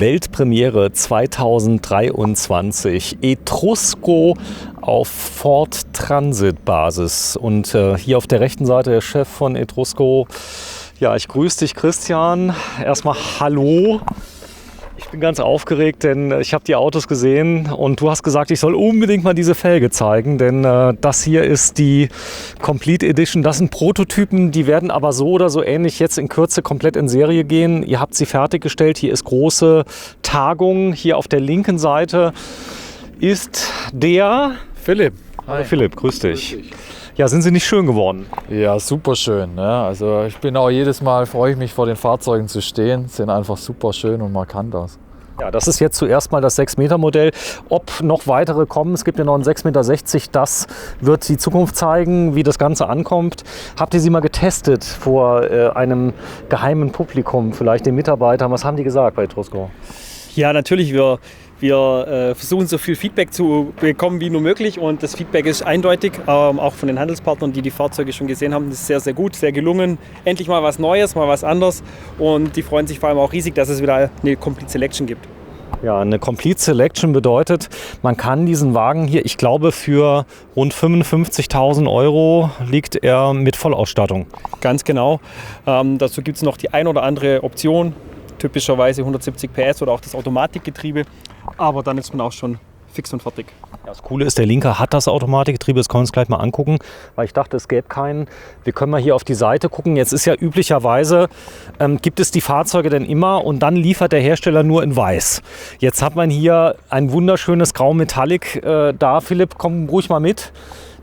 Weltpremiere 2023. Etrusco auf Ford Transit Basis. Und hier auf der rechten Seite der Chef von Etrusco. Ja, ich grüße dich, Christian. Erstmal hallo. Ich bin ganz aufgeregt, denn ich habe die Autos gesehen und du hast gesagt, ich soll unbedingt mal diese Felge zeigen, denn das hier ist die Complete Edition. Das sind Prototypen, die werden aber so oder so ähnlich jetzt in Kürze komplett in Serie gehen. Ihr habt sie fertiggestellt. Hier ist große Tagung. Hier auf der linken Seite ist der Philipp. Hallo Philipp, grüß dich. Ja, sind sie nicht schön geworden? Ja, super schön. Ne? Also ich bin auch jedes Mal, freue ich mich vor den Fahrzeugen zu stehen. Sehen einfach super schön und markant aus. Ja, das ist jetzt zuerst mal das 6-Meter-Modell. Ob noch weitere kommen, es gibt ja noch ein 6,60 Meter, das wird die Zukunft zeigen, wie das Ganze ankommt. Habt ihr sie mal getestet vor einem geheimen Publikum, vielleicht den Mitarbeitern? Was haben die gesagt bei Etrusco? Ja, natürlich, wir versuchen so viel Feedback zu bekommen wie nur möglich und das Feedback ist eindeutig, auch von den Handelspartnern, die die Fahrzeuge schon gesehen haben. Das ist sehr, sehr gut, sehr gelungen. Endlich mal was Neues, mal was anderes und die freuen sich vor allem auch riesig, dass es wieder eine Complete Selection gibt. Ja, eine Complete Selection bedeutet, man kann diesen Wagen hier, ich glaube für rund 55.000 Euro liegt er mit Vollausstattung. Ganz genau. Dazu gibt es noch die ein oder andere Option, typischerweise 170 PS oder auch das Automatikgetriebe. Aber dann ist man auch schon fix und fertig. Das Coole ist, der Linke hat das Automatikgetriebe, das können wir uns gleich mal angucken, weil ich dachte, es gäbe keinen. Wir können mal hier auf die Seite gucken. Jetzt ist ja üblicherweise, gibt es die Fahrzeuge denn immer und dann liefert der Hersteller nur in weiß. Jetzt hat man hier ein wunderschönes Grau Metallic da. Philipp, komm ruhig mal mit,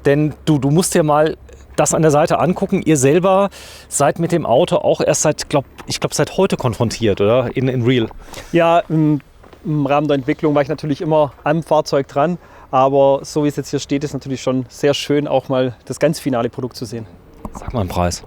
denn du musst dir mal das an der Seite angucken. Ihr selber seid mit dem Auto auch erst seit heute konfrontiert, oder? In Real. Ja, im Rahmen der Entwicklung war ich natürlich immer am Fahrzeug dran, aber so wie es jetzt hier steht, ist natürlich schon sehr schön, auch mal das ganz finale Produkt zu sehen. Sag mal einen Preis.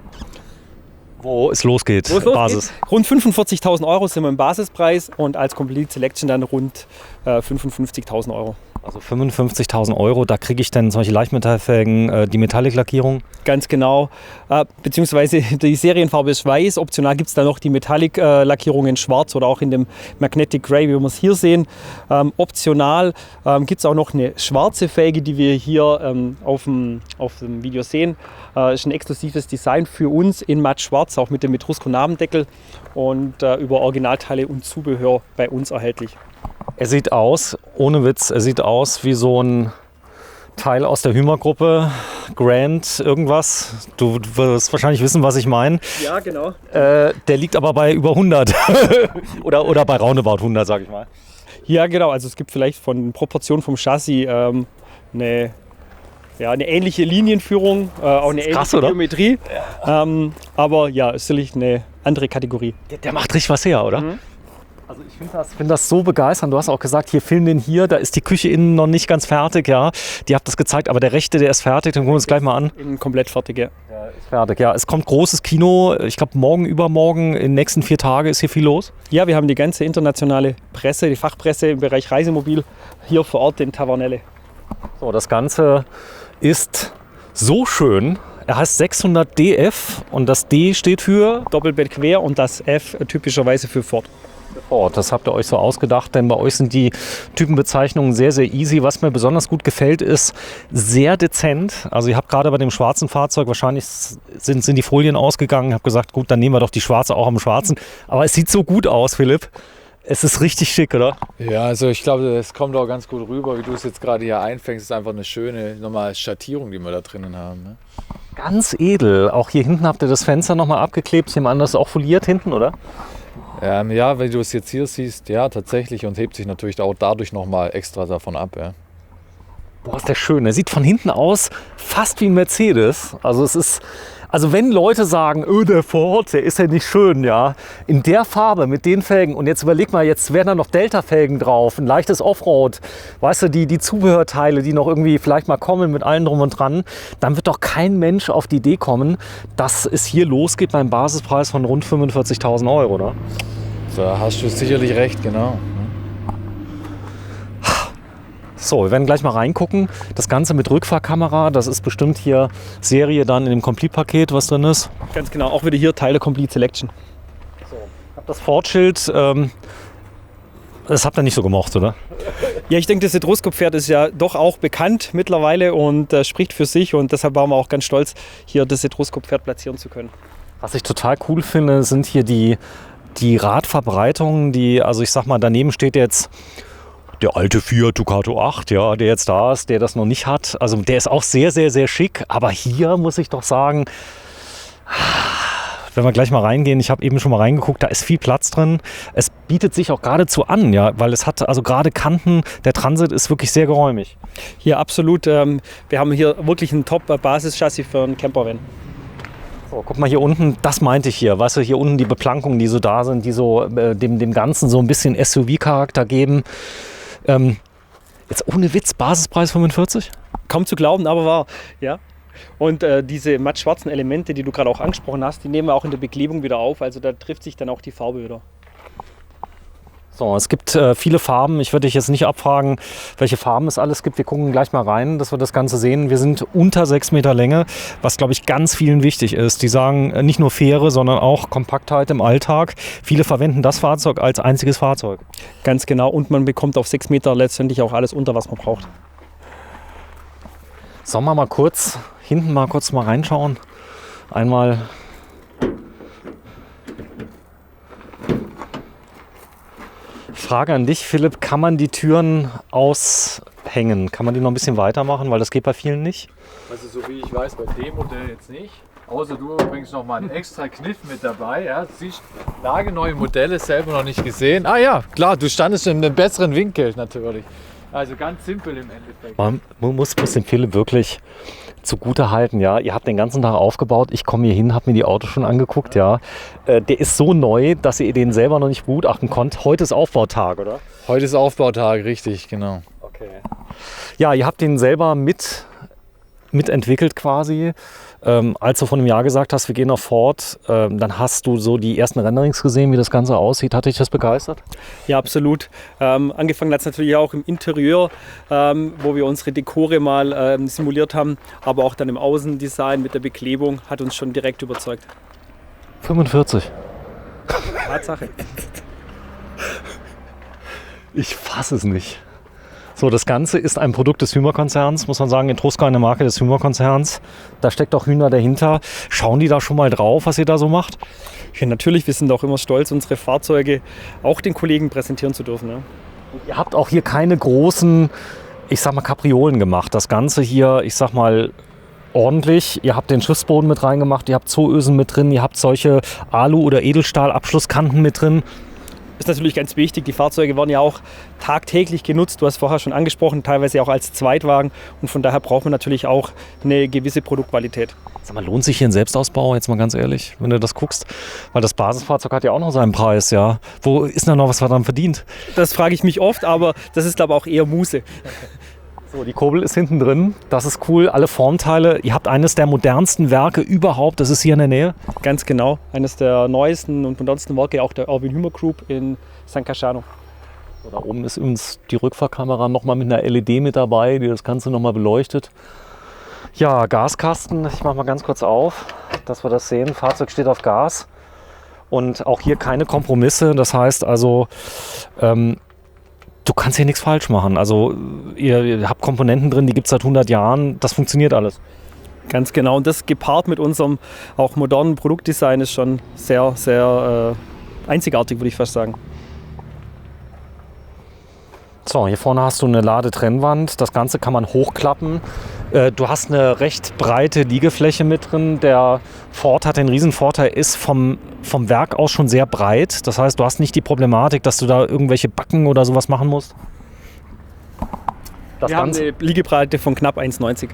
Wo es losgeht, Basis. Rund 45.000 Euro sind wir im Basispreis und als Complete Selection dann rund 55.000 Euro. Also 55.000 Euro, da kriege ich dann solche Leichtmetallfelgen, die Metallic-Lackierung? Ganz genau, beziehungsweise die Serienfarbe ist weiß, optional gibt es da noch die Metallic-Lackierung in schwarz oder auch in dem Magnetic Grey, wie wir es hier sehen. Optional gibt es auch noch eine schwarze Felge, die wir hier auf dem Video sehen. Ist ein exklusives Design für uns in matt schwarz, auch mit dem Etrusco-Namendeckel und über Originalteile und Zubehör bei uns erhältlich. Er sieht aus, ohne Witz, er sieht aus wie so ein Teil aus der Hümer-Gruppe, Grand irgendwas. Du wirst wahrscheinlich wissen, was ich meine. Ja, genau. Der liegt aber bei über 100 oder bei roundabout 100, sage ich mal. Ja, genau. Also es gibt vielleicht von Proportionen vom Chassis eine ähnliche Linienführung, auch eine ähnliche krass, oder? Geometrie. Ja. Aber ja, ist sicherlich eine andere Kategorie. Der macht richtig was her, oder? Mhm. Also ich finde das so begeisternd. Du hast auch gesagt, hier film den hier, da ist die Küche innen noch nicht ganz fertig, ja. Die habt das gezeigt, aber der rechte, der ist fertig, den gucken wir uns gleich mal an. Innen komplett fertig, ja. Der ist fertig, ja. Es kommt großes Kino, ich glaube morgen, übermorgen, in den nächsten 4 Tagen ist hier viel los. Ja, wir haben die ganze internationale Presse, die Fachpresse im Bereich Reisemobil hier vor Ort in Tavernelle. So, das Ganze ist so schön. Er heißt 600 DF und das D steht für Doppelbett quer und das F typischerweise für Ford. Das habt ihr euch so ausgedacht, denn bei euch sind die Typenbezeichnungen sehr, sehr easy. Was mir besonders gut gefällt, ist sehr dezent. Also ihr habt gerade bei dem schwarzen Fahrzeug, wahrscheinlich sind die Folien ausgegangen. Ich habe gesagt, gut, dann nehmen wir doch die schwarze auch am schwarzen. Aber es sieht so gut aus, Philipp. Es ist richtig schick, oder? Ja, also ich glaube, es kommt auch ganz gut rüber, wie du es jetzt gerade hier einfängst. Es ist einfach eine schöne nochmal Schattierung, die wir da drinnen haben. Ne? Ganz edel. Auch hier hinten habt ihr das Fenster nochmal abgeklebt. Ich nehme an, das ist auch foliert hinten, oder? Ja, wenn du es jetzt hier siehst, ja, tatsächlich und hebt sich natürlich auch dadurch nochmal extra davon ab. Ja. Boah, ist der schön. Der sieht von hinten aus fast wie ein Mercedes. Also wenn Leute sagen, der Ford, der ist ja nicht schön, ja, in der Farbe, mit den Felgen und jetzt überleg mal, jetzt wären da noch Delta-Felgen drauf, ein leichtes Offroad, weißt du, die Zubehörteile, die noch irgendwie vielleicht mal kommen mit allen drum und dran, dann wird doch kein Mensch auf die Idee kommen, dass es hier losgeht beim Basispreis von rund 45.000 Euro, oder? Da hast du sicherlich recht, genau. So, wir werden gleich mal reingucken. Das Ganze mit Rückfahrkamera, das ist bestimmt hier Serie dann in dem Complete-Paket, was drin ist. Ganz genau, auch wieder hier Teil der Complete Selection. So, ich habe das Ford-Schild. Das habt ihr nicht so gemocht, oder? Ja, ich denke, das Etrusker-Pferd ist ja doch auch bekannt mittlerweile und spricht für sich. Und deshalb waren wir auch ganz stolz, hier das Etrusker-Pferd platzieren zu können. Was ich total cool finde, sind hier die Radverbreitungen, also ich sag mal, daneben steht jetzt der alte Fiat Ducato 8, ja, der jetzt da ist, der das noch nicht hat. Also der ist auch sehr, sehr, sehr schick. Aber hier muss ich doch sagen, wenn wir gleich mal reingehen, ich habe eben schon mal reingeguckt, da ist viel Platz drin. Es bietet sich auch geradezu an, ja, weil es hat also gerade Kanten, der Transit ist wirklich sehr geräumig. Hier absolut, wir haben hier wirklich ein Top-Basischassis für einen Campervan. So, guck mal hier unten, das meinte ich hier, weißt du, hier unten die Beplankungen, die so da sind, die so dem Ganzen so ein bisschen SUV-Charakter geben. Jetzt ohne Witz, Basispreis 45? Kaum zu glauben, aber wahr, ja. Und diese matt-schwarzen Elemente, die du gerade auch angesprochen hast, die nehmen wir auch in der Beklebung wieder auf, also da trifft sich dann auch die Farbe wieder. So, es gibt viele Farben. Ich würde dich jetzt nicht abfragen, welche Farben es alles gibt. Wir gucken gleich mal rein, dass wir das Ganze sehen. Wir sind unter 6 Meter Länge, was, glaube ich, ganz vielen wichtig ist. Die sagen nicht nur Fähre, sondern auch Kompaktheit im Alltag. Viele verwenden das Fahrzeug als einziges Fahrzeug. Ganz genau. Und man bekommt auf 6 Meter letztendlich auch alles unter, was man braucht. Sollen wir mal kurz hinten mal reinschauen? Einmal. Frage an dich, Philipp, kann man die Türen aushängen? Kann man die noch ein bisschen weitermachen? Weil das geht bei vielen nicht. Also so wie ich weiß, bei dem Modell jetzt nicht. Außer du bringst noch mal einen extra Kniff mit dabei. Ja? Du siehst nagelneue Modelle selber noch nicht gesehen. Ah ja, klar, du standest in einem besseren Winkel natürlich. Also ganz simpel im Endeffekt. Man muss dem Philipp wirklich zugute halten, ja. Ihr habt den ganzen Tag aufgebaut. Ich komme hier hin, habe mir die Autos schon angeguckt, ja. Der ist so neu, dass ihr den selber noch nicht begutachten konnt. Heute ist Aufbautag, oder? Heute ist Aufbautag, richtig, genau. Okay. Ja, ihr habt den selber mitentwickelt quasi. Als du vor einem Jahr gesagt hast, wir gehen auf Ford, dann hast du so die ersten Renderings gesehen, wie das Ganze aussieht. Hat dich das begeistert? Ja, absolut. Angefangen hat es natürlich auch im Interieur, wo wir unsere Dekore mal simuliert haben, aber auch dann im Außendesign mit der Beklebung hat uns schon direkt überzeugt. 45. Tatsache. Ich fasse es nicht. So, das Ganze ist ein Produkt des Hymer-Konzerns, muss man sagen, Etrusker eine Marke des Hymer-Konzerns. Da steckt auch Hühner dahinter. Schauen die da schon mal drauf, was ihr da so macht? Ja, natürlich, wir sind auch immer stolz, unsere Fahrzeuge auch den Kollegen präsentieren zu dürfen. Ja. Ihr habt auch hier keine großen, ich sag mal, Kapriolen gemacht. Das Ganze hier, ich sag mal, ordentlich. Ihr habt den Schiffsboden mit reingemacht, ihr habt Zooösen mit drin, ihr habt solche Alu- oder Edelstahl-Abschlusskanten mit drin. Ist natürlich ganz wichtig, die Fahrzeuge werden ja auch tagtäglich genutzt. Du hast vorher schon angesprochen, teilweise auch als Zweitwagen. Und von daher braucht man natürlich auch eine gewisse Produktqualität. Sag mal, lohnt sich hier ein Selbstausbau, jetzt mal ganz ehrlich, wenn du das guckst? Weil das Basisfahrzeug hat ja auch noch seinen Preis, ja. Wo ist denn noch was dran verdient? Das frage ich mich oft, aber das ist, glaube ich, auch eher Muße. So, die Kurbel ist hinten drin, das ist cool, alle Formteile. Ihr habt eines der modernsten Werke überhaupt, das ist hier in der Nähe. Ganz genau, eines der neuesten und modernsten Werke auch der Erwin Hymer Group in San Casciano. So, da oben ist übrigens die Rückfahrkamera nochmal mit einer LED mit dabei, die das Ganze nochmal beleuchtet. Ja, Gaskasten, ich mache mal ganz kurz auf, dass wir das sehen. Fahrzeug steht auf Gas und auch hier keine Kompromisse, das heißt also, du kannst hier nichts falsch machen. Also ihr habt Komponenten drin, die gibt es seit 100 Jahren. Das funktioniert alles. Ganz genau. Und das gepaart mit unserem auch modernen Produktdesign ist schon sehr, sehr einzigartig, würde ich fast sagen. So, hier vorne hast du eine Ladetrennwand. Das Ganze kann man hochklappen. Du hast eine recht breite Liegefläche mit drin. Der Ford hat den Riesenvorteil, ist vom Werk aus schon sehr breit. Das heißt, du hast nicht die Problematik, dass du da irgendwelche Backen oder sowas machen musst. Wir haben eine Liegebreite von knapp 1,90.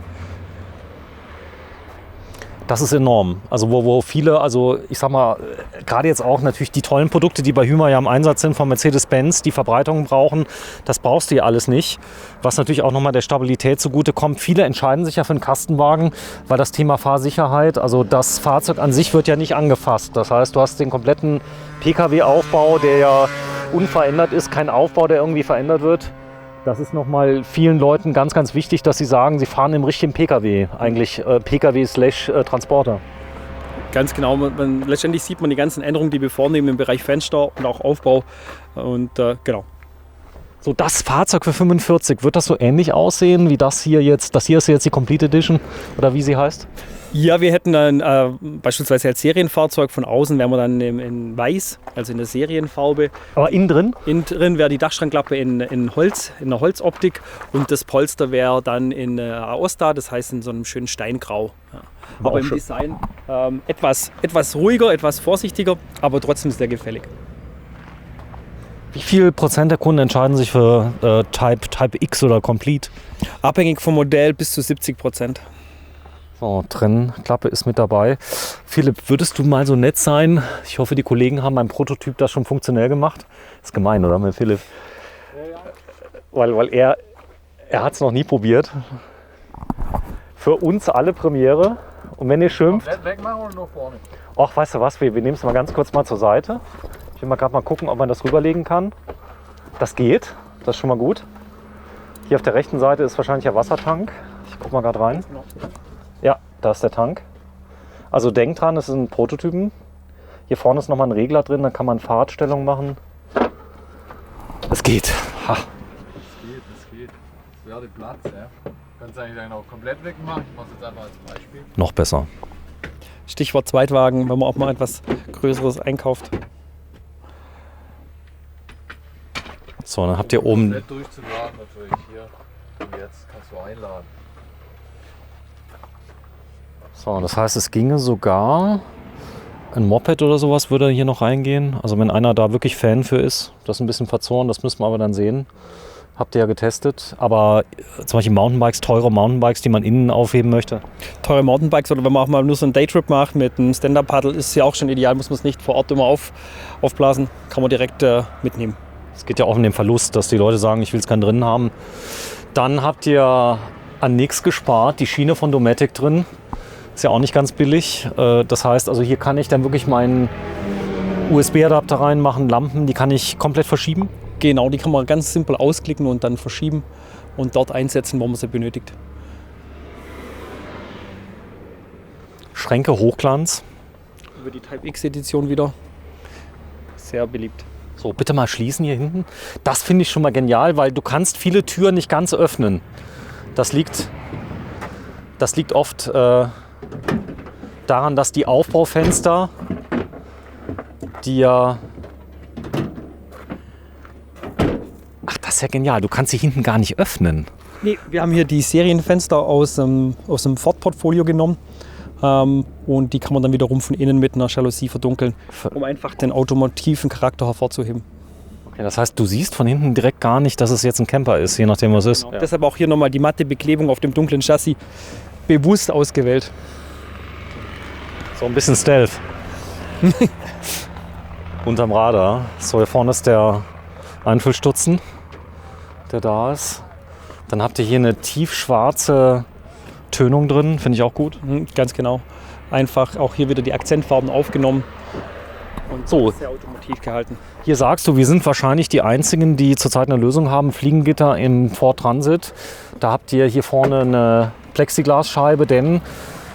Das ist enorm. Also wo viele, also ich sag mal, gerade jetzt auch natürlich die tollen Produkte, die bei Hymer ja im Einsatz sind von Mercedes-Benz, die Verbreitungen brauchen, das brauchst du ja alles nicht. Was natürlich auch nochmal der Stabilität zugute kommt. Viele entscheiden sich ja für einen Kastenwagen, weil das Thema Fahrsicherheit, also das Fahrzeug an sich wird ja nicht angefasst. Das heißt, du hast den kompletten Pkw-Aufbau, der ja unverändert ist, kein Aufbau, der irgendwie verändert wird. Das ist nochmal vielen Leuten ganz, ganz wichtig, dass sie sagen, sie fahren im richtigen Pkw, eigentlich Pkw/Transporter. Ganz genau, letztendlich sieht man die ganzen Änderungen, die wir vornehmen im Bereich Fenster und auch Aufbau. Und genau. So, das Fahrzeug für 45, wird das so ähnlich aussehen wie das hier jetzt? Das hier ist jetzt die Complete Edition oder wie sie heißt? Ja, wir hätten dann beispielsweise als Serienfahrzeug von außen wären wir dann in weiß, also in der Serienfarbe. Aber innen drin? Innen drin wäre die Dachschrankklappe in Holz, in einer Holzoptik und das Polster wäre dann in Aosta, das heißt in so einem schönen Steingrau. Ja. Aber im Design etwas ruhiger, etwas vorsichtiger, aber trotzdem sehr gefällig. Wie viel Prozent der Kunden entscheiden sich für Type X oder Complete? Abhängig vom Modell bis zu 70%. So, Trennklappe ist mit dabei. Philipp, würdest du mal so nett sein? Ich hoffe, die Kollegen haben meinen Prototyp das schon funktionell gemacht. Ist gemein, oder, mit Philipp? Weil er hat es noch nie probiert. Für uns alle Premiere. Und wenn ihr schimpft... Komplett wegmachen oder nur vorne? Ach, weißt du was, wir nehmen es mal ganz kurz mal zur Seite. Ich will mal gerade mal gucken, ob man das rüberlegen kann. Das geht, das ist schon mal gut. Hier auf der rechten Seite ist wahrscheinlich der Wassertank. Ich gucke mal gerade rein. Ja, da ist der Tank. Also denkt dran, es sind Prototypen. Hier vorne ist nochmal ein Regler drin, da kann man Fahrtstellung machen. Es geht. Ha. Das geht. Das wäre Platz, ja. Kannst du eigentlich dann auch komplett wegmachen. Ich mache es jetzt einfach als Beispiel. Noch besser. Stichwort Zweitwagen, wenn man auch mal etwas Größeres einkauft. So, dann habt ihr oben... Komplett durchzuladen natürlich hier. Und jetzt kannst du einladen. So, das heißt, es ginge sogar... Ein Moped oder sowas würde hier noch reingehen. Also wenn einer da wirklich Fan für ist, das ist ein bisschen verzorn, das müssen wir aber dann sehen. Habt ihr ja getestet. Aber zum Beispiel Mountainbikes, teure Mountainbikes, die man innen aufheben möchte. Teure Mountainbikes oder wenn man auch mal nur so einen Daytrip macht mit einem Stand-Up-Paddle, ist ja auch schon ideal, muss man es nicht vor Ort immer aufblasen, kann man direkt mitnehmen. Es geht ja auch um den Verlust, dass die Leute sagen, ich will es keinen drin haben. Dann habt ihr an nichts gespart, die Schiene von Dometic drin. Ist ja auch nicht ganz billig. Das heißt, also hier kann ich dann wirklich meinen USB-Adapter reinmachen, Lampen, die kann ich komplett verschieben. Genau, die kann man ganz simpel ausklicken und dann verschieben und dort einsetzen, wo man sie benötigt. Schränke Hochglanz. Über die Type X Edition wieder. Sehr beliebt. So, bitte mal schließen hier hinten. Das finde ich schon mal genial, weil du kannst viele Türen nicht ganz öffnen. Das liegt oft daran, dass die Aufbaufenster, die ja... Ach, das ist ja genial. Du kannst sie hinten gar nicht öffnen. Nee, wir haben hier die Serienfenster aus dem Ford-Portfolio genommen. Und die kann man dann wiederum von innen mit einer Jalousie verdunkeln, um einfach den automativen Charakter hervorzuheben. Okay, das heißt, du siehst von hinten direkt gar nicht, dass es jetzt ein Camper ist, je nachdem, was es ist. Genau. Ja. Deshalb auch hier nochmal die matte Beklebung auf dem dunklen Chassis bewusst ausgewählt. So ein bisschen Stealth. Unterm Radar. So, hier vorne ist der Einfüllstutzen, der da ist. Dann habt ihr hier eine tiefschwarze Tönung drin, finde ich auch gut. Ganz genau. Einfach auch hier wieder die Akzentfarben aufgenommen und so sehr automotiv gehalten. Hier sagst du, wir sind wahrscheinlich die Einzigen, die zurzeit eine Lösung haben. Fliegengitter im Ford Transit. Da habt ihr hier vorne eine Plexiglasscheibe, denn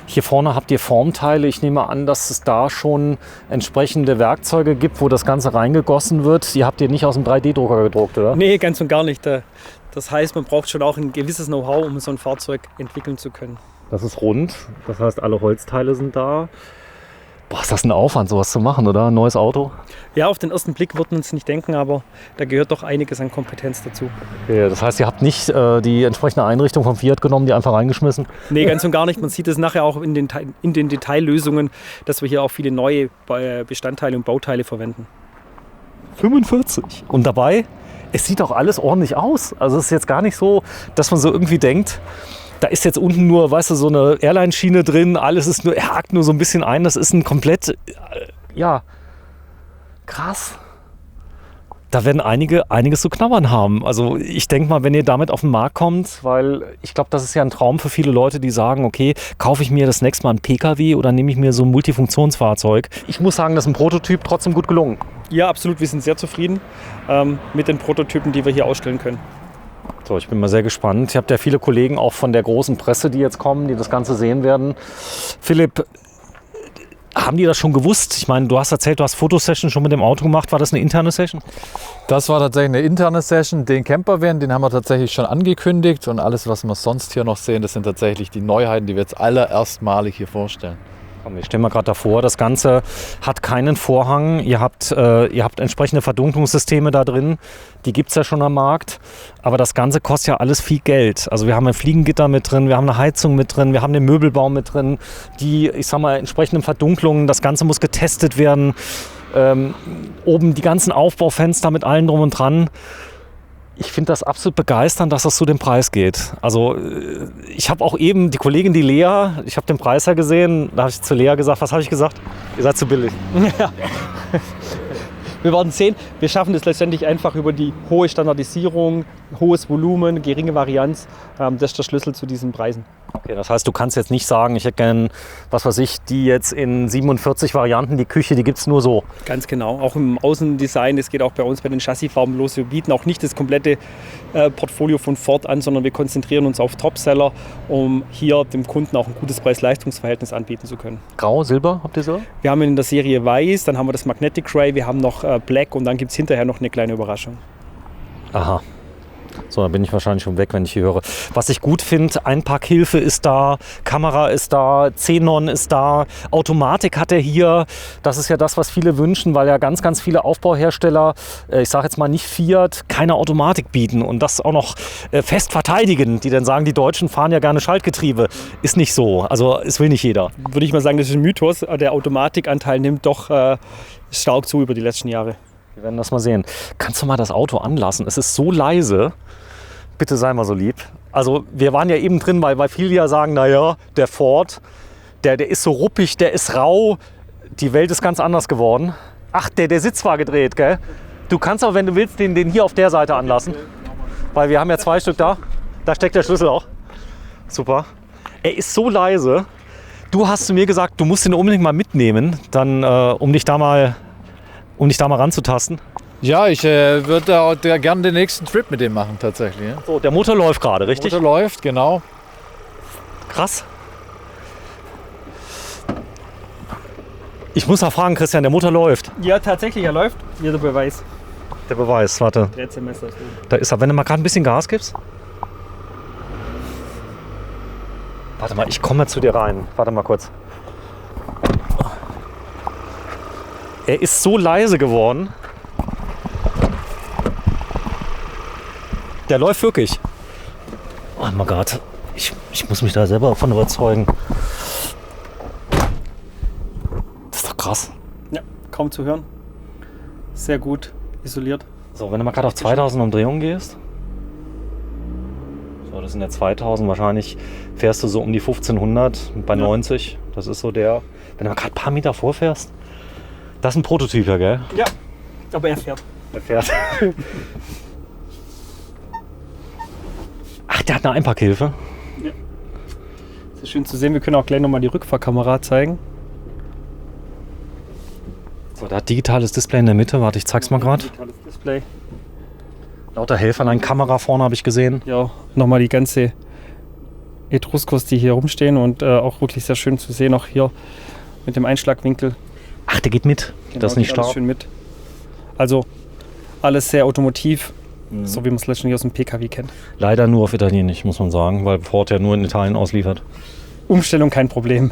hier vorne habt ihr Formteile. Ich nehme an, dass es da schon entsprechende Werkzeuge gibt, wo das Ganze reingegossen wird. Die habt ihr nicht aus dem 3D-Drucker gedruckt, oder? Nee, ganz und gar nicht. Das heißt, man braucht schon auch ein gewisses Know-how, um so ein Fahrzeug entwickeln zu können. Das ist rund, das heißt, alle Holzteile sind da. Boah, ist das ein Aufwand, sowas zu machen, oder? Ein neues Auto? Ja, auf den ersten Blick wird man es nicht denken, aber da gehört doch einiges an Kompetenz dazu. Okay, das heißt, ihr habt nicht die entsprechende Einrichtung vom Fiat genommen, die einfach reingeschmissen? Nee, ganz und gar nicht. Man sieht es nachher auch in den Detaillösungen, dass wir hier auch viele neue Bestandteile und Bauteile verwenden. 45. Und dabei, es sieht auch alles ordentlich aus. Also es ist jetzt gar nicht so, dass man so irgendwie denkt, da ist jetzt unten nur, weißt du, so eine Airline-Schiene drin, alles ist nur, er hakt nur so ein bisschen ein. Das ist ein komplett, ja, krass. Da werden einiges zu knabbern haben. Also ich denke mal, wenn ihr damit auf den Markt kommt, weil ich glaube, das ist ja ein Traum für viele Leute, die sagen, okay, kaufe ich mir das nächste Mal einen PKW oder nehme ich mir so ein Multifunktionsfahrzeug. Ich muss sagen, das ist ein Prototyp trotzdem gut gelungen. Ja, absolut. Wir sind sehr zufrieden mit den Prototypen, die wir hier ausstellen können. So, ich bin mal sehr gespannt. Ihr habt ja viele Kollegen auch von der großen Presse, die jetzt kommen, die das Ganze sehen werden. Philipp, Haben die das schon gewusst? Ich meine, du hast erzählt, du hast Fotosession schon mit dem Auto gemacht. War das eine interne Session? Das war tatsächlich eine interne Session. Den Campervan, den haben wir tatsächlich schon angekündigt. Und alles, was wir sonst hier noch sehen, das sind tatsächlich die Neuheiten, die wir jetzt allererstmalig hier vorstellen. Ich stehe mal gerade davor, das Ganze hat keinen Vorhang. Ihr habt entsprechende Verdunklungssysteme da drin. Die gibt es ja schon am Markt. Aber das Ganze kostet ja alles viel Geld. Also wir haben ein Fliegengitter mit drin, wir haben eine Heizung mit drin, wir haben den Möbelbau mit drin. Die, ich sag mal, entsprechenden Verdunklungen, das Ganze muss getestet werden. Oben die ganzen Aufbaufenster mit allem drum und dran. Ich finde das absolut begeisternd, dass das zu dem Preis geht. Also ich habe auch eben die Kollegin, die Lea, ich habe den Preis ja gesehen, da habe ich zu Lea gesagt, was habe ich gesagt? Ihr seid zu billig. Ja. Wir werden sehen, wir schaffen das letztendlich einfach über die hohe Standardisierung, hohes Volumen, geringe Varianz. Das ist der Schlüssel zu diesen Preisen. Okay, das heißt, du kannst jetzt nicht sagen, ich hätte gern, was weiß ich, die jetzt in 47 Varianten, die Küche, die gibt es nur so. Ganz genau, auch im Außendesign, das geht auch bei uns bei den Chassisfarben los. Wir bieten auch nicht das komplette Portfolio von Ford an, sondern wir konzentrieren uns auf Topseller, um hier dem Kunden auch ein gutes Preis-Leistungs-Verhältnis anbieten zu können. Grau, Silber, habt ihr so? Wir haben in der Serie Weiß, dann haben wir das Magnetic Grey, wir haben noch Black und dann gibt es hinterher noch eine kleine Überraschung. Aha. So, dann bin ich wahrscheinlich schon weg, wenn ich hier höre. Was ich gut finde, Einparkhilfe ist da, Kamera ist da, Xenon ist da, Automatik hat er hier. Das ist ja das, was viele wünschen, weil ja ganz, ganz viele Aufbauhersteller, ich sage jetzt mal nicht Fiat, keine Automatik bieten und das auch noch fest verteidigen, die dann sagen, die Deutschen fahren ja gerne Schaltgetriebe. Ist nicht so, also es will nicht jeder. Würde ich mal sagen, das ist ein Mythos. Der Automatikanteil nimmt doch stark zu über die letzten Jahre. Wir werden das mal sehen. Kannst du mal das Auto anlassen? Es ist so leise. Bitte sei mal so lieb. Also wir waren ja eben drin, weil viele ja sagen, naja, der Ford, der ist so ruppig, der ist rau. Die Welt ist ganz anders geworden. Ach, der Sitz war gedreht, gell? Du kannst aber, wenn du willst, den hier auf der Seite anlassen. Weil wir haben ja 2 Stück da. Da steckt der Schlüssel auch. Super. Er ist so leise. Du hast zu mir gesagt, du musst ihn unbedingt mal mitnehmen, dann, um dich da mal ranzutasten. Ja, ich würde auch gerne den nächsten Trip mit dem machen tatsächlich. Ja. So, der Motor läuft gerade, richtig? Der Motor läuft, genau. Krass. Ich muss mal fragen, Christian, der Motor läuft. Ja, tatsächlich, er läuft. Hier der Beweis. Der Beweis, warte. Drehzahlmesser ist Da ist er, wenn du mal gerade ein bisschen Gas gibst. Warte mal, ich komme mal zu dir rein. Warte mal kurz. Er ist so leise geworden. Der läuft wirklich. Oh mein Gott, ich muss mich da selber davon überzeugen. Das ist doch krass. Ja, kaum zu hören. Sehr gut isoliert. So, wenn du mal gerade auf 2000 Umdrehungen gehst. So, das sind ja 2000. Wahrscheinlich fährst du so um die 1500 bei 90. Das ist so der. Wenn du mal gerade ein paar Meter vorfährst. Das ist ein Prototyp, ja, gell? Ja, aber er fährt. Er fährt. Ach, der hat eine Einparkhilfe. Ja. Sehr schön zu sehen. Wir können auch gleich nochmal die Rückfahrkamera zeigen. So, da hat digitales Display in der Mitte. Warte, ich zeig's mal gerade. Digitales Display. Lauter Helferlein-Kamera vorne habe ich gesehen. Ja, nochmal die ganze Etruskos, die hier rumstehen und auch wirklich sehr schön zu sehen, auch hier mit dem Einschlagwinkel. Ach, der geht mit. Genau, das ist nicht alles stark. schön mit. Also alles sehr automotiv, so wie man es letztendlich aus dem PKW kennt. Leider nur auf Italienisch, muss man sagen, weil Ford ja nur in Italien ausliefert. Umstellung kein Problem.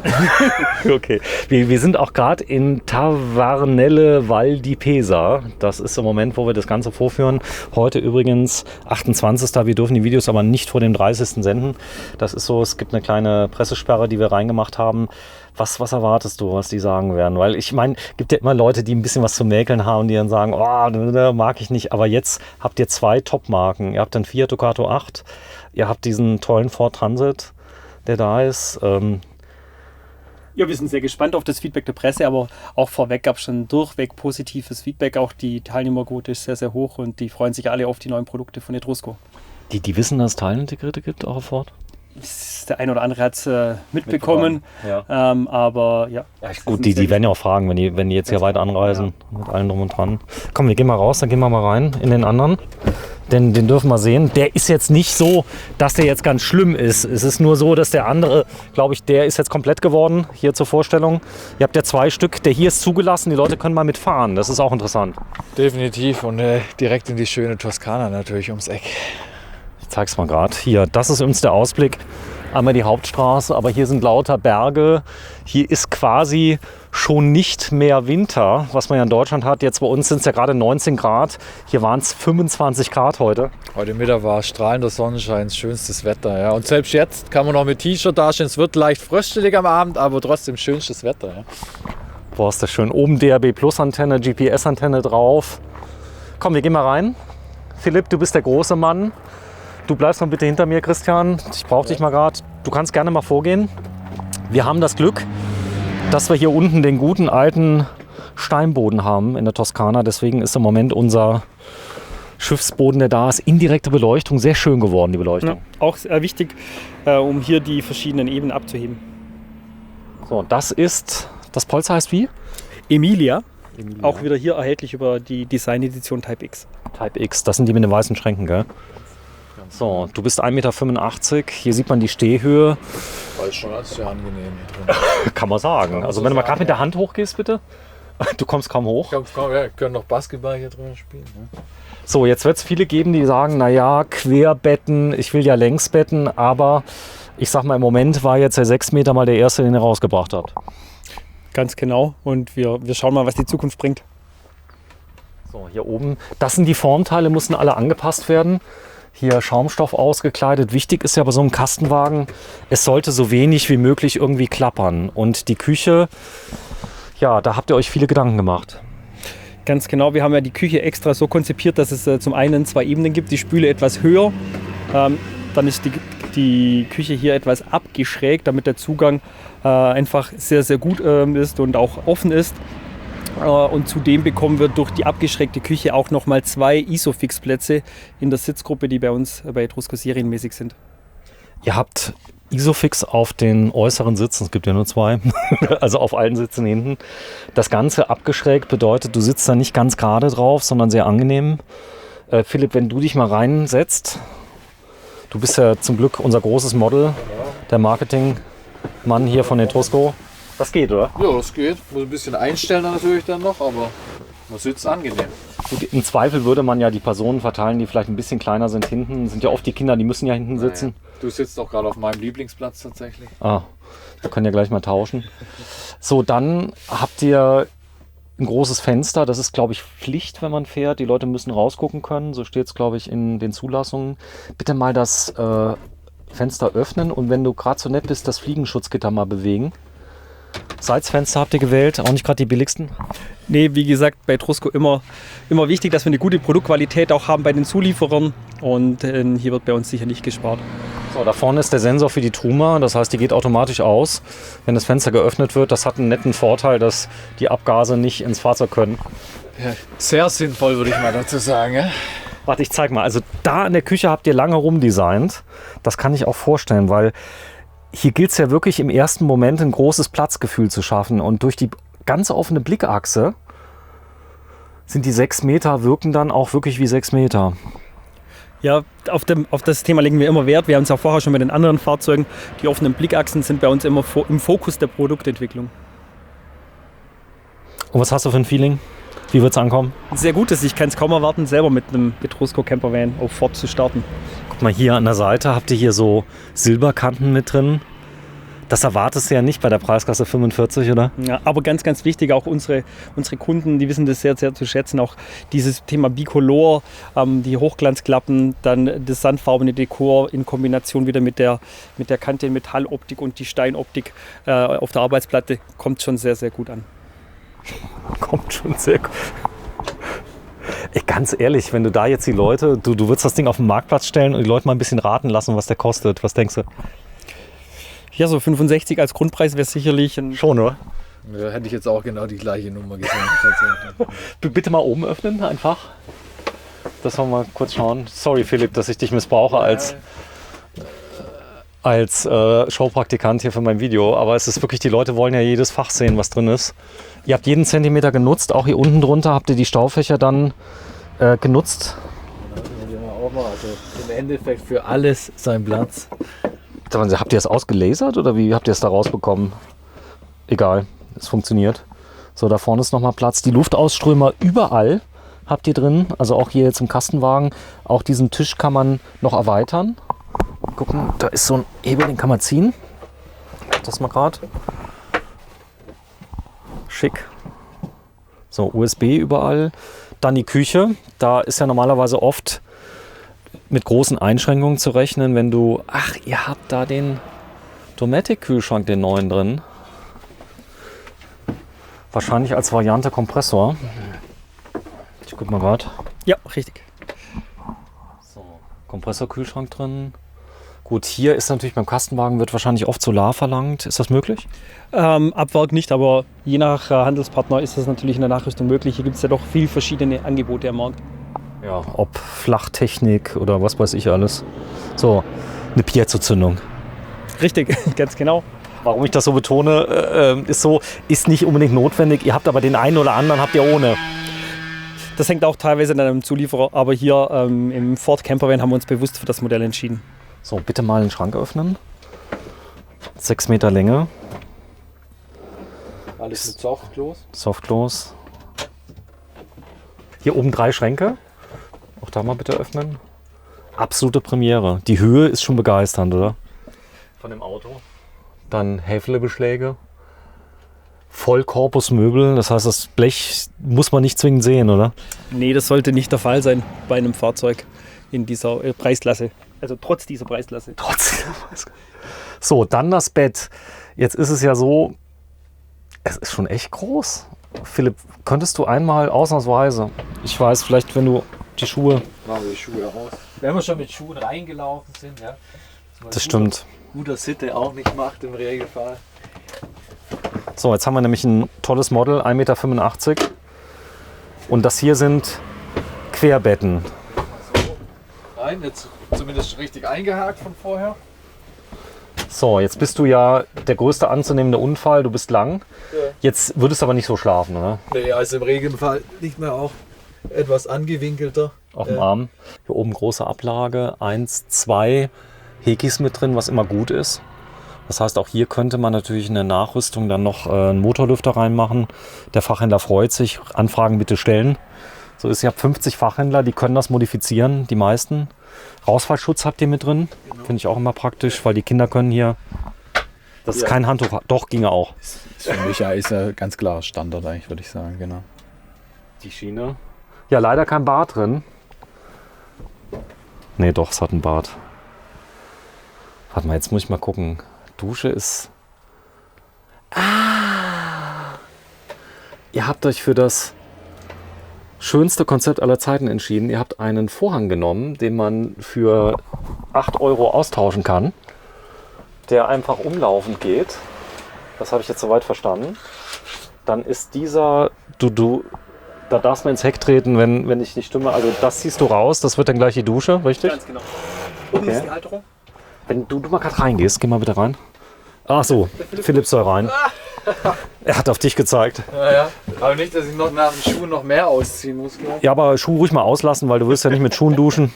Okay. Wir sind auch gerade in Tavernelle Val di Pesa. Das ist im Moment, wo wir das Ganze vorführen. Heute übrigens 28. Wir dürfen die Videos aber nicht vor dem 30. senden. Das ist so, es gibt eine kleine Pressesperre, die wir reingemacht haben. Was erwartest du, was die sagen werden? Weil ich meine, es gibt ja immer Leute, die ein bisschen was zu mäkeln haben, die dann sagen, oh, mag ich nicht. Aber jetzt habt ihr 2 Top-Marken. Ihr habt den Fiat Ducato 8, ihr habt diesen tollen Ford Transit, der da ist. Ja, wir sind sehr gespannt auf das Feedback der Presse, aber auch vorweg gab es schon durchweg positives Feedback. Auch die Teilnehmerquote ist sehr, sehr hoch und die freuen sich alle auf die neuen Produkte von Etrusco. Die wissen, dass es Teilintegrierte gibt, auch auf Ford? Der eine oder andere hat es mitbekommen, Ja. Aber ja. Gut, die werden ja auch fragen, wenn die jetzt hier weit anreisen, mit allem drum und dran. Komm, wir gehen mal raus, dann gehen wir mal rein in den anderen. den dürfen wir sehen. Der ist jetzt nicht so, dass der jetzt ganz schlimm ist. Es ist nur so, dass der andere, glaube ich, der ist jetzt komplett geworden, hier zur Vorstellung. Ihr habt ja 2 Stück, der hier ist zugelassen, die Leute können mal mitfahren. Das ist auch interessant. Definitiv und direkt in die schöne Toskana natürlich ums Eck. Ich zeig's mal gerade. Hier, das ist übrigens der Ausblick. Einmal die Hauptstraße, aber hier sind lauter Berge. Hier ist quasi schon nicht mehr Winter, was man ja in Deutschland hat. Jetzt bei uns sind es ja gerade 19 Grad. Hier waren es 25 Grad heute. Heute Mittag war strahlender Sonnenschein, schönstes Wetter. Ja. Und selbst jetzt kann man noch mit T-Shirt dastehen. Es wird leicht fröstelig am Abend, aber trotzdem schönstes Wetter. Ja. Boah, ist das schön. Oben DAB Plus Antenne, GPS-Antenne drauf. Komm, wir gehen mal rein. Philipp, du bist der große Mann. Du bleibst noch bitte hinter mir, Christian. Ich brauche dich mal gerade. Du kannst gerne mal vorgehen. Wir haben das Glück, dass wir hier unten den guten alten Steinboden haben in der Toskana. Deswegen ist im Moment unser Schiffsboden, der da ist, indirekte Beleuchtung. Sehr schön geworden, die Beleuchtung. Ja, auch wichtig, um hier die verschiedenen Ebenen abzuheben. So, das Polster heißt wie? Emilia. Auch wieder hier erhältlich über die Design-Edition Type X. Type X, das sind die mit den weißen Schränken, gell? So, du bist 1,85 Meter. Hier sieht man die Stehhöhe. Das ist schon sehr angenehm hier drin. Kann man sagen. Also wenn du mal gerade mit der Hand hochgehst, bitte. Du kommst kaum hoch. Ja, wir können noch Basketball hier drin spielen. Ne? So, jetzt wird es viele geben, die sagen, naja, Querbetten, ich will ja Längsbetten, aber ich sag mal, im Moment war jetzt der 6 Meter mal der erste, den ihr rausgebracht habt. Ganz genau. Und wir schauen mal, was die Zukunft bringt. So, hier oben, das sind die Formteile, mussten alle angepasst werden. Hier Schaumstoff ausgekleidet. Wichtig ist ja bei so einem Kastenwagen, es sollte so wenig wie möglich irgendwie klappern. Und die Küche, ja, da habt ihr euch viele Gedanken gemacht. Ganz genau, wir haben ja die Küche extra so konzipiert, dass es zum einen 2 Ebenen gibt, die Spüle etwas höher, dann ist die Küche hier etwas abgeschrägt, damit der Zugang einfach sehr, sehr gut ist und auch offen ist. Und zudem bekommen wir durch die abgeschrägte Küche auch nochmal 2 Isofix-Plätze in der Sitzgruppe, die bei uns bei Etrusco serienmäßig sind. Ihr habt Isofix auf den äußeren Sitzen, es gibt ja nur 2, also auf allen Sitzen hinten. Das Ganze abgeschrägt bedeutet, du sitzt da nicht ganz gerade drauf, sondern sehr angenehm. Philipp, wenn du dich mal reinsetzt, du bist ja zum Glück unser großes Model, der Marketingmann hier von Etrusco. Das geht, oder? Ja, das geht. Muss ein bisschen einstellen natürlich dann noch, aber man sitzt angenehm. Gut, im Zweifel würde man ja die Personen verteilen, die vielleicht ein bisschen kleiner sind hinten. Sind ja oft die Kinder, die müssen ja hinten sitzen. Naja. Du sitzt auch gerade auf meinem Lieblingsplatz tatsächlich. Ah, wir können ja gleich mal tauschen. So, dann habt ihr ein großes Fenster. Das ist, glaube ich, Pflicht, wenn man fährt. Die Leute müssen rausgucken können. So steht es, glaube ich, in den Zulassungen. Bitte mal das Fenster öffnen und wenn du gerade so nett bist, das Fliegenschutzgitter mal bewegen. Seitsfenster habt ihr gewählt, auch nicht gerade die billigsten? Nee, wie gesagt, bei Etrusco immer wichtig, dass wir eine gute Produktqualität auch haben bei den Zulieferern und hier wird bei uns sicher nicht gespart. So, da vorne ist der Sensor für die Truma, das heißt, die geht automatisch aus, wenn das Fenster geöffnet wird. Das hat einen netten Vorteil, dass die Abgase nicht ins Fahrzeug können. Ja, sehr sinnvoll, würde ich mal dazu sagen. Ja? Warte, ich zeig mal. Also da in der Küche habt ihr lange rumdesignt. Das kann ich auch vorstellen, weil hier gilt es ja wirklich im ersten Moment ein großes Platzgefühl zu schaffen. Und durch die ganz offene Blickachse sind die 6 Meter, wirken dann auch wirklich wie 6 Meter. Ja, auf das Thema legen wir immer Wert. Wir haben es auch vorher schon mit den anderen Fahrzeugen. Die offenen Blickachsen sind bei uns immer im Fokus der Produktentwicklung. Und was hast du für ein Feeling? Wie wird es ankommen? Sehr gutes. Ich kann es kaum erwarten, selber mit einem Etrusco Campervan auf Ford zu starten. Guck mal, hier an der Seite habt ihr hier so Silberkanten mit drin. Das erwartest du ja nicht bei der Preisklasse 45, oder? Ja, aber ganz, ganz wichtig, auch unsere Kunden, die wissen das sehr, sehr zu schätzen. Auch dieses Thema Bicolor, die Hochglanzklappen, dann das sandfarbene Dekor in Kombination wieder mit der Kante Metalloptik und die Steinoptik auf der Arbeitsplatte kommt schon sehr, sehr gut an. Kommt schon sehr gut. Ey, ganz ehrlich, wenn du da jetzt die Leute, du würdest das Ding auf den Marktplatz stellen und die Leute mal ein bisschen raten lassen, was der kostet. Was denkst du? Ja, so 65 als Grundpreis wäre sicherlich schon, oder? Da hätte ich jetzt auch genau die gleiche Nummer gesagt. Bitte mal oben öffnen, einfach. Das wollen wir mal kurz schauen. Sorry, Philipp, dass ich dich missbrauche als Showpraktikant hier für mein Video. Aber es ist wirklich, die Leute wollen ja jedes Fach sehen, was drin ist. Ihr habt jeden Zentimeter genutzt. Auch hier unten drunter habt ihr die Staufächer dann genutzt. auch mal. Also im Endeffekt für alles sein Platz. Habt ihr das ausgelasert oder wie habt ihr es da rausbekommen? Egal, es funktioniert. So, da vorne ist nochmal Platz. Die Luftausströmer überall habt ihr drin. Also auch hier jetzt im Kastenwagen. Auch diesen Tisch kann man noch erweitern. Gucken, da ist so ein Hebel, den kann man ziehen. Das mal gerade. Schick. So, USB überall. Dann die Küche. Da ist ja normalerweise oft mit großen Einschränkungen zu rechnen, wenn du... Ach, ihr habt da den Dometic-Kühlschrank, den neuen drin. Wahrscheinlich als Variante Kompressor. Ich guck mal gerade. Ja, richtig. So, Kompressorkühlschrank drin. Gut, hier ist natürlich beim Kastenwagen wird wahrscheinlich oft Solar verlangt. Ist das möglich? Ab Werk nicht, aber je nach Handelspartner ist das natürlich in der Nachrüstung möglich. Hier gibt es ja doch viele verschiedene Angebote am Markt. Ja, ob Flachtechnik oder was weiß ich alles. So, eine Piezo-Zündung. Richtig, ganz genau. Warum ich das so betone, ist nicht unbedingt notwendig. Ihr habt aber den einen oder anderen habt ihr ohne. Das hängt auch teilweise an einem Zulieferer, aber hier im Ford Campervan haben wir uns bewusst für das Modell entschieden. So, bitte mal den Schrank öffnen. 6 Meter Länge. Alles mit Softclose. Softclose. Hier oben 3 Schränke. Auch da mal bitte öffnen. Absolute Premiere. Die Höhe ist schon begeisternd, oder? Von dem Auto. Dann Häfelebeschläge. Vollkorpusmöbel. Das heißt, das Blech muss man nicht zwingend sehen, oder? Nee, das sollte nicht der Fall sein bei einem Fahrzeug in dieser Preisklasse. Also trotz dieser Preisklasse. So, dann das Bett. Jetzt ist es ja so, es ist schon echt groß. Philipp, könntest du einmal ausnahmsweise, ich weiß, vielleicht wenn du die Schuhe... Machen wir die Schuhe raus. Wenn wir schon mit Schuhen reingelaufen sind, ja. Das stimmt. Guter Sitte auch nicht macht im Regelfall. So, jetzt haben wir nämlich ein tolles Model, 1,85 Meter. Und das hier sind Querbetten. Rein, jetzt zumindest richtig eingehakt von vorher. So, jetzt bist du ja der größte anzunehmende Unfall, du bist lang. Ja. Jetzt würdest du aber nicht so schlafen, oder? Nee, also im Regelfall nicht mehr auch etwas angewinkelter. Auf dem Arm. Hier oben große Ablage, 1, 2 Hekis mit drin, was immer gut ist. Das heißt, auch hier könnte man natürlich in der Nachrüstung dann noch einen Motorlüfter reinmachen. Der Fachhändler freut sich, Anfragen bitte stellen. So ist, ihr habt 50 Fachhändler, die können das modifizieren, die meisten. Rausfallschutz habt ihr mit drin, finde ich auch immer praktisch, weil die Kinder können hier, das ist kein Handtuch, doch ginge auch. Ist für mich ist ja ganz klar Standard eigentlich, würde ich sagen, genau. Die Schiene. Ja, leider kein Bad drin. Nee, doch, es hat ein Bad. Warte mal, jetzt muss ich mal gucken. Dusche ist... Ihr habt euch für das schönste Konzept aller Zeiten entschieden. Ihr habt einen Vorhang genommen, den man für 8 € austauschen kann, der einfach umlaufend geht. Das habe ich jetzt soweit verstanden. Dann ist dieser... Da darfst du ins Heck treten, wenn ich nicht stimme. Also das ziehst du raus, das wird dann gleich die Dusche, richtig? Ganz genau. Oben Okay. ist die Halterung. Wenn du mal gerade reingehst, geh mal bitte rein. Ach so, Philipp soll rein. Er hat auf dich gezeigt. Ja, ja. Aber nicht, dass ich noch nach den Schuhen noch mehr ausziehen muss. Gleich. Ja, aber Schuh ruhig mal auslassen, weil du wirst ja nicht mit Schuhen duschen.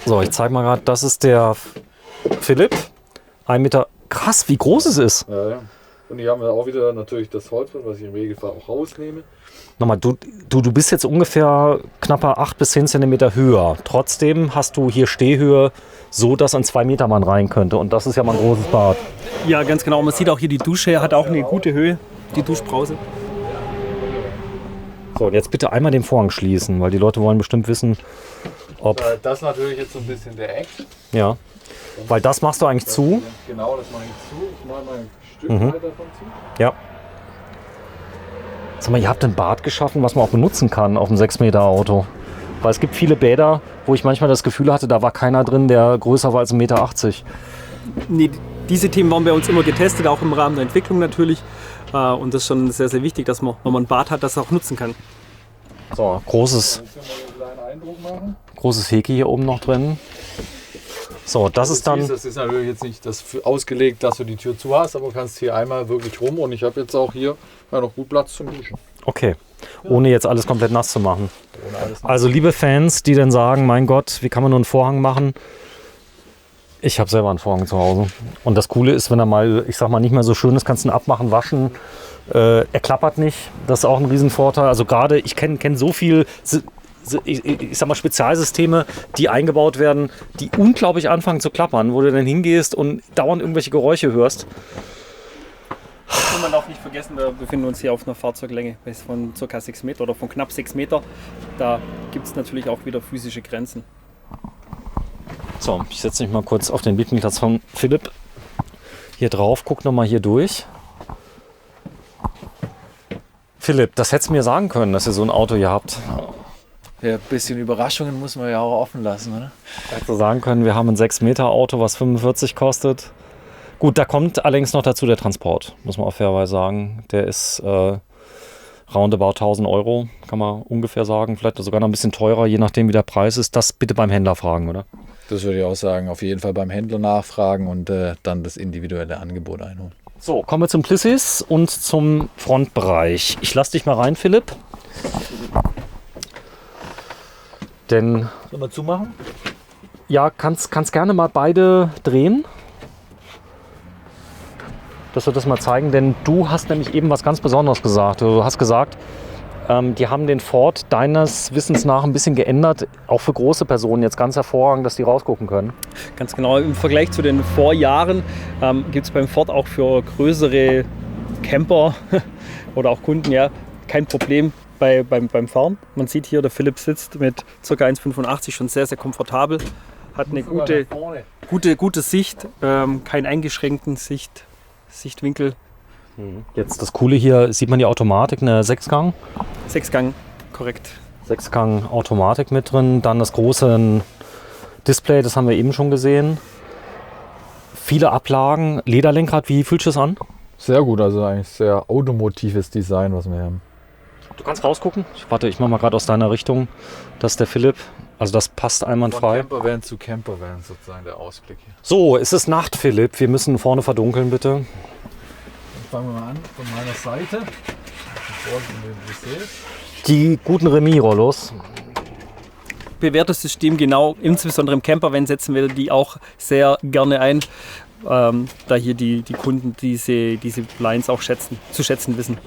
So, ich zeig mal gerade, das ist der Philipp. 1 Meter. Krass, wie groß es ist. Ja, ja. Und hier haben wir auch wieder natürlich das Holzband, was ich im Regelfall auch rausnehme. Nochmal, du bist jetzt ungefähr knapper 8 bis 10 Zentimeter höher. Trotzdem hast du hier Stehhöhe, so dass ein 2 Meter Mann rein könnte. Und das ist ja mal ein großes Bad. Ja, ganz genau. Man sieht auch hier, die Dusche hat auch eine gute Höhe, die Duschbrause. So, und jetzt bitte einmal den Vorhang schließen, weil die Leute wollen bestimmt wissen, ob... Das ist natürlich jetzt so ein bisschen der Act. Ja, weil das machst du eigentlich zu. Genau, das mache ich zu. Ich mache mal ein Stück weit davon zu. Ja. Sag mal, ihr habt ein Bad geschaffen, was man auch benutzen kann auf einem 6 Meter Auto. Weil es gibt viele Bäder, wo ich manchmal das Gefühl hatte, da war keiner drin, der größer war als 1,80 Meter. Nee, diese Themen waren bei uns immer getestet, auch im Rahmen der Entwicklung natürlich. Und das ist schon sehr, sehr wichtig, dass man, wenn man ein Bad hat, das auch nutzen kann. So, großes Heki hier oben noch drin. So, das ist dann... Das ist natürlich jetzt nicht das ausgelegt, dass du die Tür zu hast, aber du kannst hier einmal wirklich rum und ich habe jetzt auch hier noch gut Platz zum Duschen. Okay, ohne jetzt alles komplett nass zu machen. Ohne alles Also liebe Fans, die dann sagen, mein Gott, wie kann man nur einen Vorhang machen? Ich habe selber einen Vorhang zu Hause. Und das Coole ist, wenn er mal, ich sag mal, nicht mehr so schön ist, kannst du ihn abmachen, waschen. Er klappert nicht. Das ist auch ein Riesenvorteil. Also gerade, ich kenn so viel, ich sag mal, Spezialsysteme, die eingebaut werden, die unglaublich anfangen zu klappern, wo du dann hingehst und dauernd irgendwelche Geräusche hörst. Und man darf nicht vergessen, wir befinden uns hier auf einer Fahrzeuglänge von ca. 6 Meter oder von knapp 6 Meter. Da gibt es natürlich auch wieder physische Grenzen. So, ich setze mich mal kurz auf den Liegenplatz von Philipp. Hier drauf, guck noch mal hier durch. Philipp, das hättest du mir sagen können, dass ihr so ein Auto hier habt. Ja, ein bisschen Überraschungen muss man ja auch offen lassen, oder? Hättest du sagen können, wir haben ein 6-Meter-Auto, was 45 kostet. Gut, da kommt allerdings noch dazu der Transport, muss man auch fairerweise sagen. Der ist roundabout 1000 Euro, kann man ungefähr sagen. Vielleicht sogar noch ein bisschen teurer, je nachdem wie der Preis ist. Das bitte beim Händler fragen, oder? Das würde ich auch sagen. Auf jeden Fall beim Händler nachfragen und dann das individuelle Angebot einholen. So, kommen wir zum Plissis und zum Frontbereich. Ich lasse dich mal rein, Philipp. Denn, Sollen wir zumachen? ja, kannst gerne mal beide drehen. Dass wir das mal zeigen, denn du hast nämlich eben was ganz Besonderes gesagt. Du hast gesagt, die haben den Ford deines Wissens nach ein bisschen geändert, auch für große Personen jetzt ganz hervorragend, dass die rausgucken können. Ganz genau, im Vergleich zu den Vorjahren gibt es beim Ford auch für größere Camper oder auch Kunden ja kein Problem beim Fahren. Man sieht hier, der Philipp sitzt mit ca. 1,85 schon sehr, sehr komfortabel, hat eine gute Sicht, keinen eingeschränkten Sichtwinkel. Jetzt das Coole hier, sieht man die Automatik, eine 6-Gang. 6-Gang, korrekt. 6-Gang Automatik mit drin, dann das große Display, das haben wir eben schon gesehen. Viele Ablagen, Lederlenkrad, wie fühlt sich das an? Sehr gut, also eigentlich sehr automotives Design, was wir haben. Du kannst rausgucken. Ich mache mal gerade aus deiner Richtung. Das ist der Philipp. Also das passt einwandfrei. Von Campervan zu Campervan sozusagen der Ausblick hier. So, es ist Nacht, Philipp. Wir müssen vorne verdunkeln, bitte. Dann fangen wir mal an von meiner Seite. Bevor du siehst. Die guten Remis-Rollos. Bewährtes System, genau, insbesondere im Campervan setzen wir die auch sehr gerne ein, da hier die Kunden diese Blinds auch zu schätzen wissen.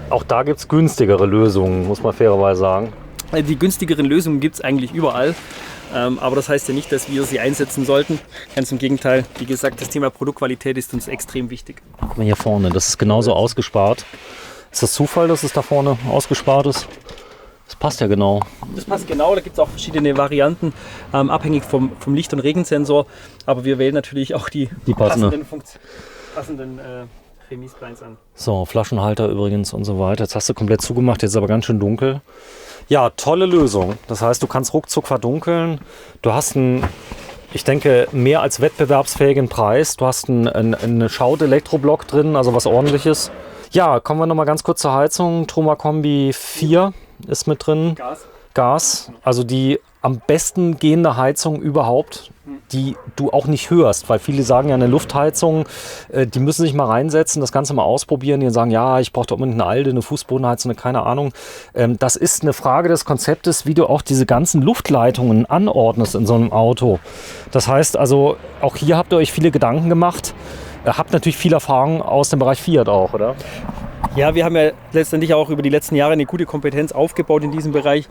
Auch da gibt es günstigere Lösungen, muss man fairerweise sagen. Die günstigeren Lösungen gibt es eigentlich überall, aber das heißt ja nicht, dass wir sie einsetzen sollten. Ganz im Gegenteil, wie gesagt, das Thema Produktqualität ist uns extrem wichtig. Guck mal hier vorne, das ist genauso ausgespart. Ist das Zufall, dass es da vorne ausgespart ist? Das passt ja genau. Das passt genau, da gibt es auch verschiedene Varianten, abhängig vom Licht- und Regensensor. Aber wir wählen natürlich auch die passenden Remis-Blinds an. So, Flaschenhalter übrigens und so weiter. Jetzt hast du komplett zugemacht, jetzt ist aber ganz schön dunkel. Ja, tolle Lösung. Das heißt, du kannst ruckzuck verdunkeln. Du hast einen, ich denke, mehr als wettbewerbsfähigen Preis. Du hast einen Schaut-Elektroblock drin, also was Ordentliches. Ja, kommen wir nochmal ganz kurz zur Heizung. Truma Kombi 4 ist mit drin. Gas. Also die am besten gehende Heizung überhaupt, die du auch nicht hörst, weil viele sagen ja, eine Luftheizung, die müssen sich mal reinsetzen, das Ganze mal ausprobieren, die sagen, ja, ich brauche doch unbedingt eine Alde, eine Fußbodenheizung, keine Ahnung. Das ist eine Frage des Konzeptes, wie du auch diese ganzen Luftleitungen anordnest in so einem Auto. Das heißt also, auch hier habt ihr euch viele Gedanken gemacht, habt natürlich viel Erfahrung aus dem Bereich Fiat auch, oder? Ja, wir haben ja letztendlich auch über die letzten Jahre eine gute Kompetenz aufgebaut in diesem Bereich.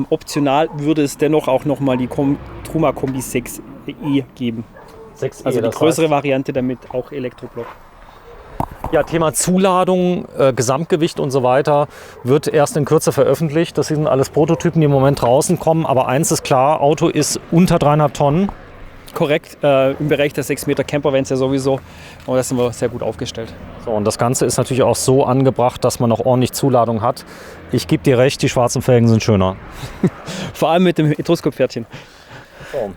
Optional würde es dennoch auch nochmal die Truma Kombi 6e geben. 6e, also die größere Variante, damit auch Elektroblock. Ja, Thema Zuladung, Gesamtgewicht und so weiter wird erst in Kürze veröffentlicht. Das sind alles Prototypen, die im Moment draußen kommen. Aber eins ist klar, Auto ist unter 3,5 Tonnen. Korrekt, im Bereich der 6 Meter Campervans ja sowieso. Und da sind wir sehr gut aufgestellt. So, und das Ganze ist natürlich auch so angebracht, dass man noch ordentlich Zuladung hat. Ich gebe dir recht, die schwarzen Felgen sind schöner. Vor allem mit dem Etrusko-Pferdchen. So.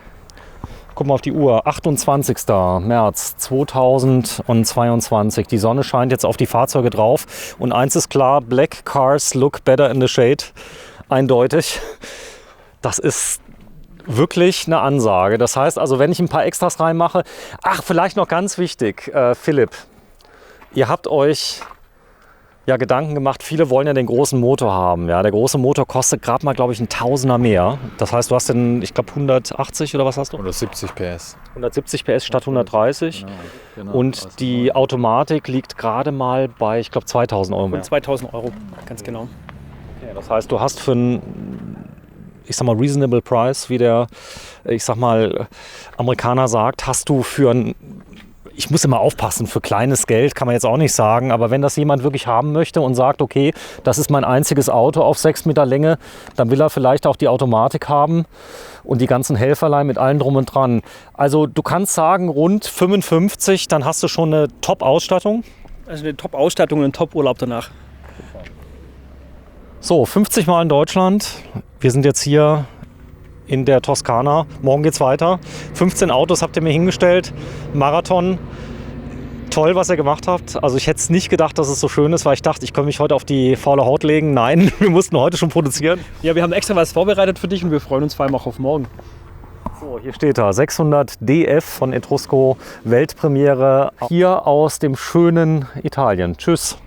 Guck mal auf die Uhr. 28. März 2022. Die Sonne scheint jetzt auf die Fahrzeuge drauf. Und eins ist klar, Black Cars look better in the shade. Eindeutig. Das ist wirklich eine Ansage. Das heißt also, wenn ich ein paar Extras reinmache, ach, vielleicht noch ganz wichtig, Philipp, ihr habt euch ja Gedanken gemacht. Viele wollen ja den großen Motor haben. Ja, der große Motor kostet gerade mal, glaube ich, ein Tausender mehr. Das heißt, du hast den, ich glaube, 180 oder was hast du? 170 PS. 170 PS statt 130. Genau. Und die Automatik liegt gerade mal bei, ich glaube, 2000 Euro mehr. Und 2000 Euro, ganz genau. Okay, das heißt, du hast für einen, ich sag mal, reasonable price, wie der, ich sag mal, Amerikaner sagt, hast du für ein, ich muss immer aufpassen, für kleines Geld kann man jetzt auch nicht sagen, aber wenn das jemand wirklich haben möchte und sagt, okay, das ist mein einziges Auto auf 6 Meter Länge, dann will er vielleicht auch die Automatik haben und die ganzen Helferlein mit allem drum und dran. Also du kannst sagen, rund 55, dann hast du schon eine Top-Ausstattung. Also eine Top-Ausstattung und ein Top-Urlaub danach. So, 50 Mal in Deutschland. Wir sind jetzt hier in der Toskana. Morgen geht's weiter. 15 Autos habt ihr mir hingestellt. Marathon. Toll, was ihr gemacht habt. Also ich hätte es nicht gedacht, dass es so schön ist, weil ich dachte, ich könnte mich heute auf die faule Haut legen. Nein, wir mussten heute schon produzieren. Ja, wir haben extra was vorbereitet für dich und wir freuen uns vor allem auch auf morgen. So, hier steht da 600 DF von Etrusco, Weltpremiere hier aus dem schönen Italien. Tschüss.